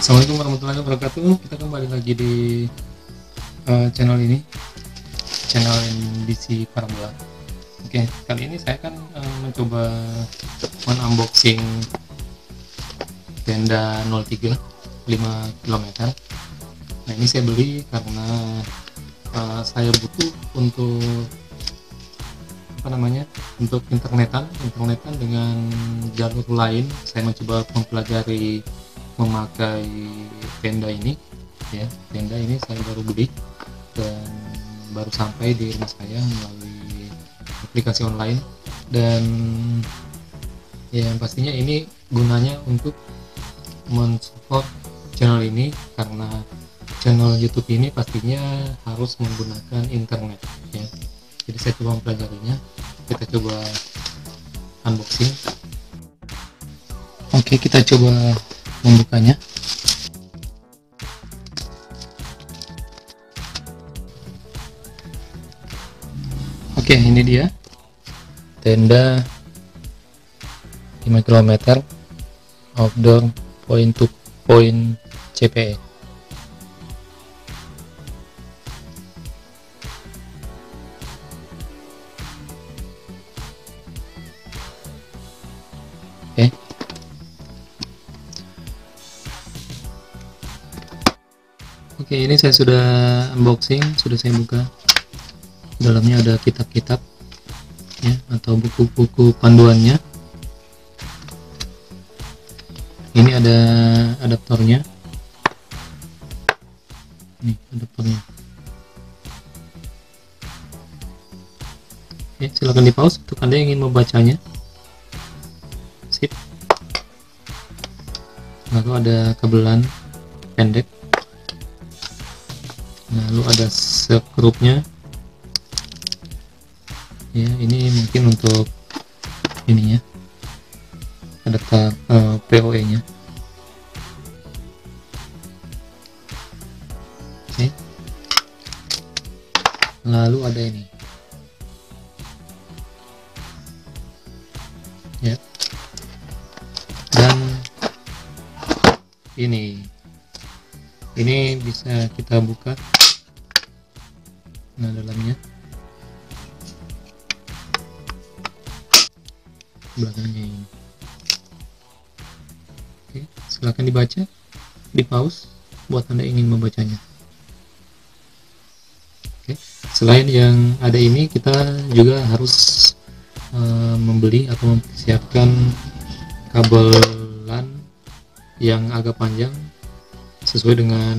Assalamualaikum warahmatullahi wabarakatuh. Kita kembali lagi di channel ini, channel NBC Parabola. Oke, kali ini saya akan mencoba unboxing tenda 03 5 km. Nah, ini saya beli karena saya butuh untuk untuk internetan dengan jalur lain. Saya mencoba mempelajari memakai tenda ini, ya. Tenda ini saya baru beli dan baru sampai di rumah saya melalui aplikasi online, dan ya pastinya ini gunanya untuk mensupport channel ini, karena channel YouTube ini pastinya harus menggunakan internet, ya. Jadi saya coba mempelajarinya. Kita coba unboxing. Oke, kita coba membukanya. Oke, ini dia tenda 5 km outdoor point to point CPE. Oke, ini saya sudah unboxing, sudah saya buka. Dalamnya ada kitab-kitab, ya, atau buku-buku panduannya. Ini ada adaptornya. Nih adaptornya. Oke, silakan di pause untuk Anda yang ingin membacanya. Sip. Lalu ada kabelan pendek. Lalu ada sekrupnya, ya, ini mungkin untuk ininya, adaptor PoE nya. Oke. Lalu ada ini, ya, dan ini bisa kita buka. Nah, dalamnya belakangnya ini. Oke, silakan dibaca, di pause buat Anda ingin membacanya. Oke, selain yang ada ini, kita juga harus membeli atau mempersiapkan kabel LAN yang agak panjang sesuai dengan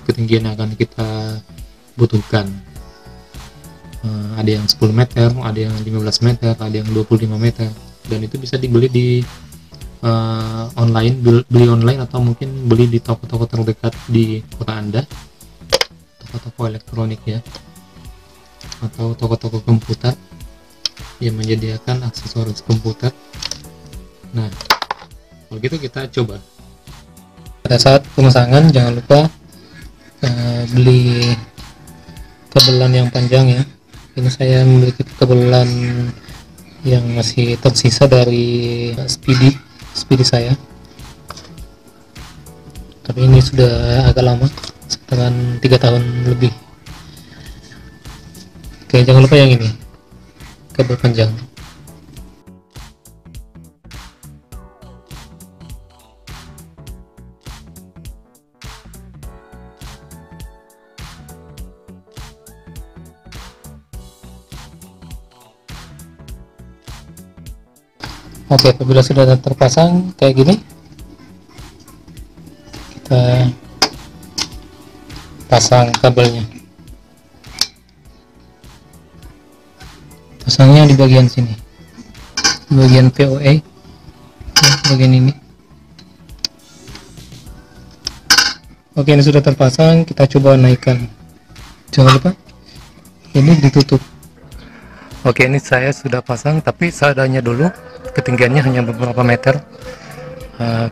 ketinggian yang akan kita butuhkan. Ada yang 10 meter, ada yang 15 meter, ada yang 25 meter, dan itu bisa dibeli di online, beli online, atau mungkin beli di toko-toko terdekat di kota Anda, toko-toko elektronik, ya, atau toko-toko komputer yang menyediakan aksesoris komputer. Nah, kalau gitu kita coba. Pada saat pemasangan jangan lupa beli kabelan yang panjang, ya. Ini saya memiliki kabelan yang masih tersisa dari speedy saya, tapi ini sudah agak lama, sekitaran 3 tahun lebih. Oke, jangan lupa yang ini, kabel panjang. Oke, apabila sudah terpasang kayak gini, kita pasang kabelnya. Pasangnya di bagian sini, bagian PoE, bagian ini. Oke, ini sudah terpasang. Kita coba naikkan. Jangan lupa ini ditutup. Oke, ini saya sudah pasang, tapi seadanya dulu. Ketinggiannya hanya beberapa meter,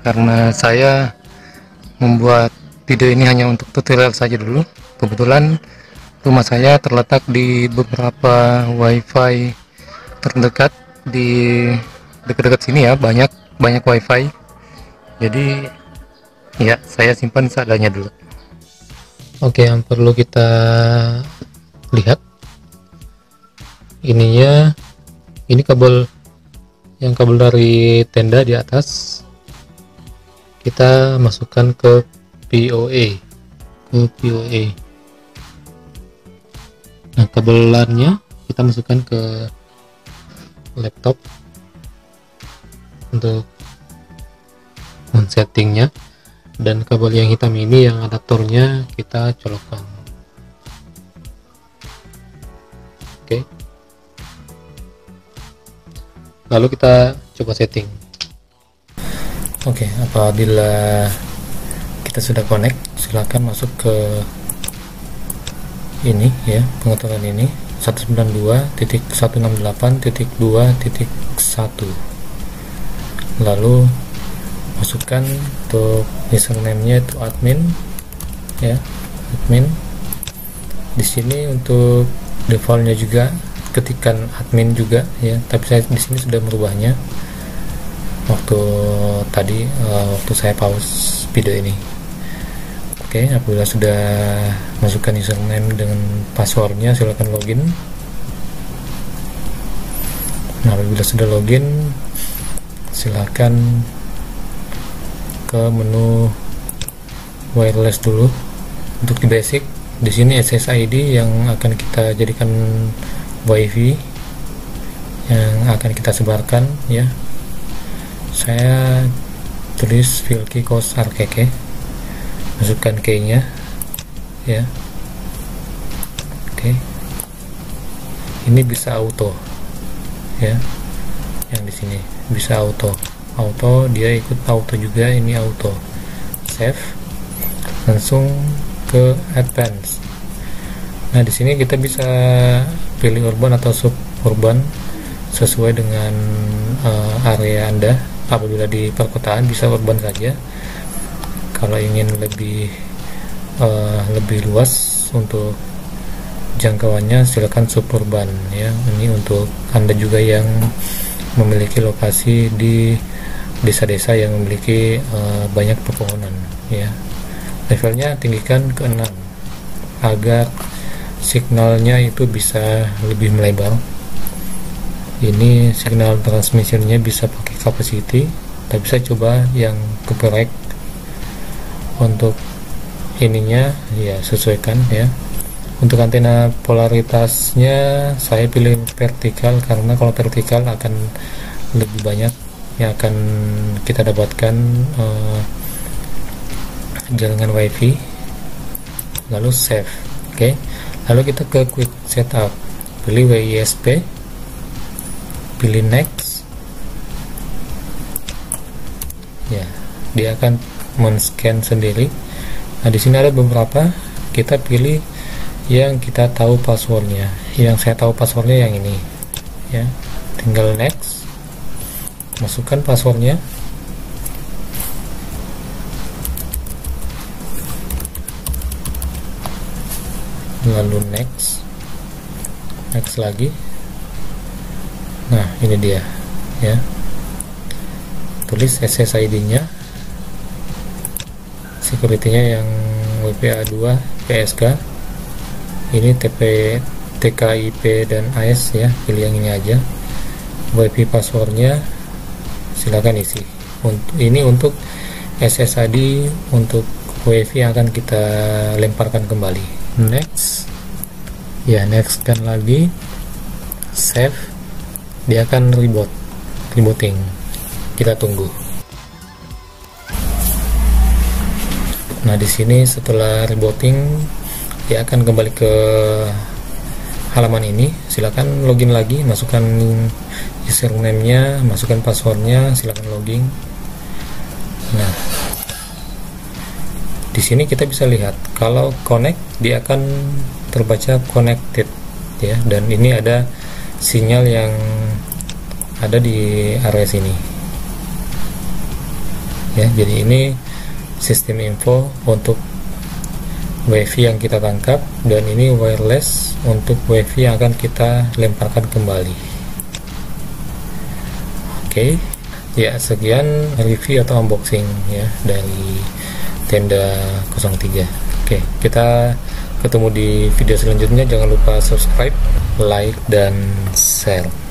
karena saya membuat video ini hanya untuk tutorial saja dulu. Kebetulan rumah saya terletak di beberapa wifi terdekat di dekat-dekat sini, ya, banyak wifi. Jadi Ya, saya simpan seadanya dulu. Oke, yang perlu kita lihat ininya, ini kabel dari tenda di atas kita masukkan ke PoE. Nah, kabel LAN-nya kita masukkan ke laptop untuk men-settingnya, dan kabel yang hitam ini yang adaptornya kita colokkan. Oke, lalu kita coba setting. Oke, apabila kita sudah connect, silakan masuk ke ini ya, pengaturan ini 192.168.2.1, lalu masukkan untuk username-nya itu admin ya, admin. Di sini untuk defaultnya juga ketikkan admin juga ya, tapi saya di sini sudah merubahnya waktu tadi waktu saya pause video ini. Oke, apabila sudah masukkan username dengan passwordnya, silakan login. Nah, apabila sudah login, silakan ke menu wireless dulu. Untuk di basic, di sini SSID yang akan kita jadikan WiFi yang akan kita sebarkan ya. Saya tulis Vilki Kos RKK, masukkan key-nya ya. Oke, ini bisa auto ya, yang di sini bisa auto, dia ikut auto juga, ini auto. Save, langsung ke advance. Nah, di sini kita bisa pilih urban atau suburban sesuai dengan area Anda. Apabila di perkotaan bisa urban saja, kalau ingin lebih luas untuk jangkauannya silakan suburban ya. Ini untuk Anda juga yang memiliki lokasi di desa-desa yang memiliki banyak pepohonan ya. Levelnya tinggikan ke 6 agar signalnya itu bisa lebih melebar. Ini signal transmissionnya bisa pakai capacity, tapi saya coba yang keprek. Untuk ininya ya sesuaikan ya. Untuk antena polaritasnya saya pilih vertikal, karena kalau vertikal akan lebih banyak yang akan kita dapatkan jaringan WiFi. Lalu save. Oke, lalu kita ke quick setup, pilih WISP, pilih next ya, dia akan men-scan sendiri. Nah, di sini ada beberapa, kita pilih yang kita tahu passwordnya. Yang saya tahu passwordnya yang ini ya, tinggal next, masukkan passwordnya, lalu next lagi. Nah, ini dia ya, tulis SSID-nya, security-nya yang WPA2 PSK, ini TKIP dan AS ya, pilih yang ini aja. WiFi passwordnya silakan isi. Ini untuk SSID untuk WiFi yang akan kita lemparkan kembali. Next ya, next kan lagi, save, dia akan rebooting, kita tunggu. Nah, di sini setelah rebooting dia akan kembali ke halaman ini. Silakan login lagi, masukkan username-nya, masukkan passwordnya, silakan login. Nah, di sini kita bisa lihat kalau connect dia akan terbaca connected ya, dan ini ada sinyal yang ada di area sini ya. Jadi ini sistem info untuk WiFi yang kita tangkap, dan ini wireless untuk WiFi yang akan kita lemparkan kembali. Oke ya, sekian review atau unboxing ya dari tenda 03. Oke, kita ketemu di video selanjutnya. Jangan lupa subscribe, like, dan share.